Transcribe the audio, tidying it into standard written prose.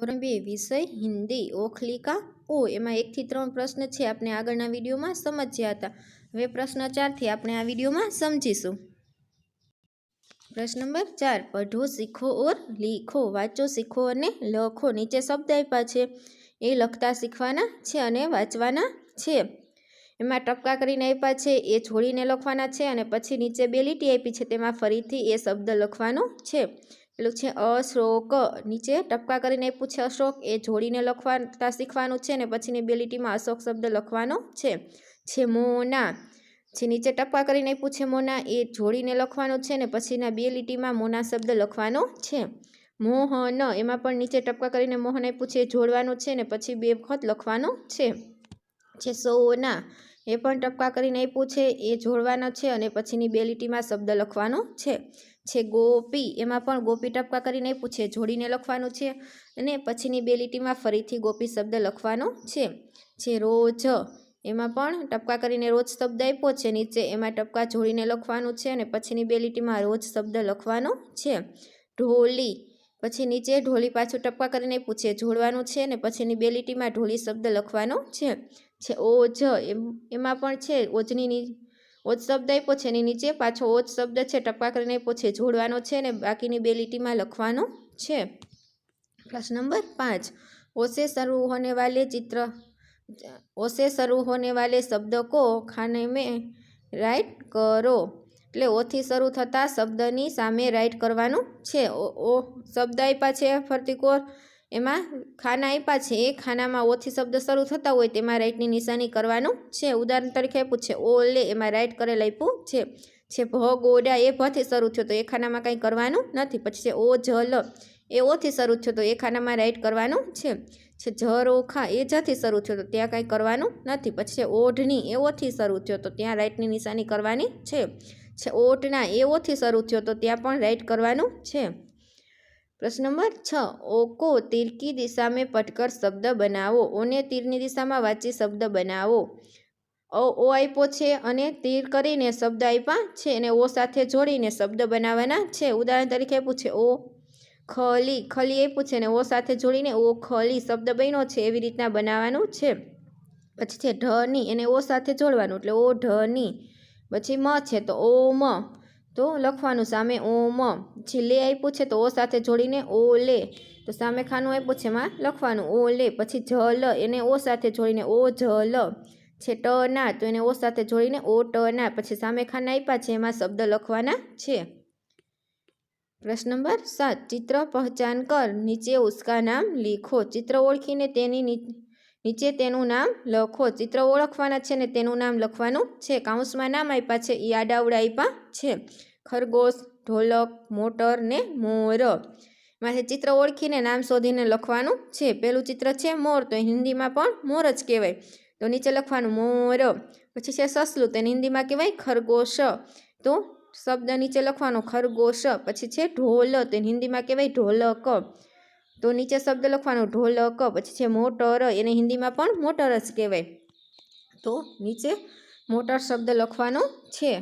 ધોરણ 2 વિષય હિન્દી ઓખલિકા ઓ એમાં 1 થી 3 પ્રશ્ન છે આપણે આગળના વિડીયોમાં સમજ્યા હતા। હવે પ્રશ્ન 4 થી આપણે આ વિડીયોમાં સમજીશું। પ્રશ્ન નંબર 4 પઢો શીખો ઓર લીખો વાંચો શીખો અને લખો। નીચે શબ્દ આપ્યા છે એ લખતા શીખવાના છે અને વાંચવાના છે। એમાં ટપકા કરીને આપ્યા છે એ જોડીને લખવાના છે અને પછી નીચે 2 લીટી આપી છે તેમાં ફરીથી એ શબ્દ લખવાનો છે। પેલું છે અશોક, નીચે ટપકા કરીને આપ્યું છે અશોક, એ જોડીને લખવાતા શીખવાનું છે અને પછીની 2 લીટીમાં અશોક શબ્દ લખવાનો છે। મોના, જે નીચે ટપકા કરીને આપ્યું છે મોના, એ જોડીને લખવાનું છે અને પછીના 2 લીટીમાં મોના શબ્દ લખવાનો છે। મોહન, એમાં પણ નીચે ટપકા કરીને મોહન આપ્યું છે એ જોડવાનું છે અને પછી 2 વખત લખવાનું છે। સોના, એ પણ ટપકા કરીને આપ્યું છે એ જોડવાનો છે અને પછીની 2 લીટીમાં શબ્દ લખવાનો છે। ગોપી, એમાં પણ ગોપી ટપકા કરીને આપ્યું છે જોડીને લખવાનું છે અને પછીની 2 લીટીમાં ફરીથી ગોપી શબ્દ લખવાનો છે। રોજ, એમાં પણ ટપકા કરીને રોજ શબ્દ આપ્યો છે નીચે, એમાં ટપકા જોડીને લખવાનું છે અને પછીની 2 લીટીમાં રોજ શબ્દ લખવાનો છે। ઢોલી, પછી નીચે ઢોલી પાછું ટપકા કરીને આપ્યું છે જોડવાનું છે અને પછીની 2 લીટીમાં ઢોલી શબ્દ લખવાનો છે। ઓજ, એમાં પણ છે ઓજ શબ્દ આપ્યો છે એની નીચે પાછો ઓજ શબ્દ છે ટપકા કરીને આપ્યો છે જોડવાનો છે અને બાકીની 2 લીટીમાં લખવાનો છે। प्रश्न नंबर 5 ओसे शुरू होने वाले शब्द को खाने में राइट करो। એટલે ઓથી શરૂ થતા શબ્દની સામે રાઇટ કરવાનું છે। ઓ શબ્દ આપ્યા છે ફરતી કોર, એમાં ખાના આપ્યા છે એ ખાનામાં ઓથી શબ્દ શરૂ થતા હોય તેમાં રાઇટની નિશાની કરવાનું છે। ઉદાહરણ તરીકે આપ્યું છે ઓ લે, એમાં રાઇટ કરેલ આપ્યું છે। ભગોડા, એ ભથી શરૂ થયો તો એ ખાનામાં કંઈ કરવાનું નથી। પછી છે ઓ જલ, એ ઓથી શરૂ થયો તો એ ખાનામાં રાઇટ કરવાનું છે। ઝરોખા, એ જથી શરૂ થયો તો ત્યાં કંઈ કરવાનું નથી। પછી છે ઓઢણી, એ ઓથી શરૂ થયો તો ત્યાં રાઇટની નિશાની કરવાની છે। ઓટના, એ ઓથી શરૂ થયો તો ત્યાં પણ રાઇટ કરવાનું છે। प्रश्न नंबर 6 ओ को तीर की दिशा में पढ़कर शब्द बनाओ। ओने तीરની દિશામાં વાંચી શબ્દ બનાવો। ઓ આપ્યો છે અને તીર કરીને શબ્દ આપ્યા છે અને ઓ સાથે જોડીને શબ્દ બનાવવાના છે। ઉદાહરણ તરીકે આપ્યું છે ઓ ખલી, ખલી આપ્યું છે અને ઓ સાથે જોડીને ઓ ખલી શબ્દ બન્યો છે એવી રીતના બનાવવાનું છે। પછી છે ઢની, એને ઓ સાથે જોડવાનું એટલે ઓ ઢની। પછી મ છે તો ઓ મ, તો લખવાનું સામે ઓ મ। પછી લે આપ્યું છે તો ઓ સાથે જોડીને ઓ લે, તો સામે ખાનું આપ્યું છે એમાં લખવાનું ઓ લે। પછી જલ, એને ઓ સાથે જોડીને ઓ જલ છે। ટના, તો એને ઓ સાથે જોડીને ઓ ટના। પછી સામે ખાના આપ્યા છે એમાં શબ્દ લખવાના છે। प्रश्न नंबर 7 चित्र पहचान कर नीचे उसका नाम लिखो। चित्र ओळखीने तेनी નીચે તેનું નામ લખો। ચિત્ર ઓળખવાના છે ને તેનું નામ લખવાનું છે। કાઉન્સમાં નામ આપ્યા છે એ આડાવડા આપ્યા છે। ખરગોશ, ઢોલક, મોટર ને મોર। એમાંથી ચિત્ર ઓળખીને નામ શોધીને લખવાનું છે। પેલું ચિત્ર છે મોર, તો હિન્દીમાં પણ મોર જ કહેવાય, તો નીચે લખવાનું મોર। પછી છે સસલું, તો હિન્દીમાં કહેવાય ખરગોશ, તો શબ્દ નીચે લખવાનો ખરગોશ। પછી છે ઢોલ, તો હિન્દીમાં કહેવાય ઢોલક, તો નીચે શબ્દ લખવાનો ઢોલક। પછી છે મોટર, એને હિન્દીમાં પણ મોટર જ કહેવાય, તો નીચે મોટર શબ્દ લખવાનો છે।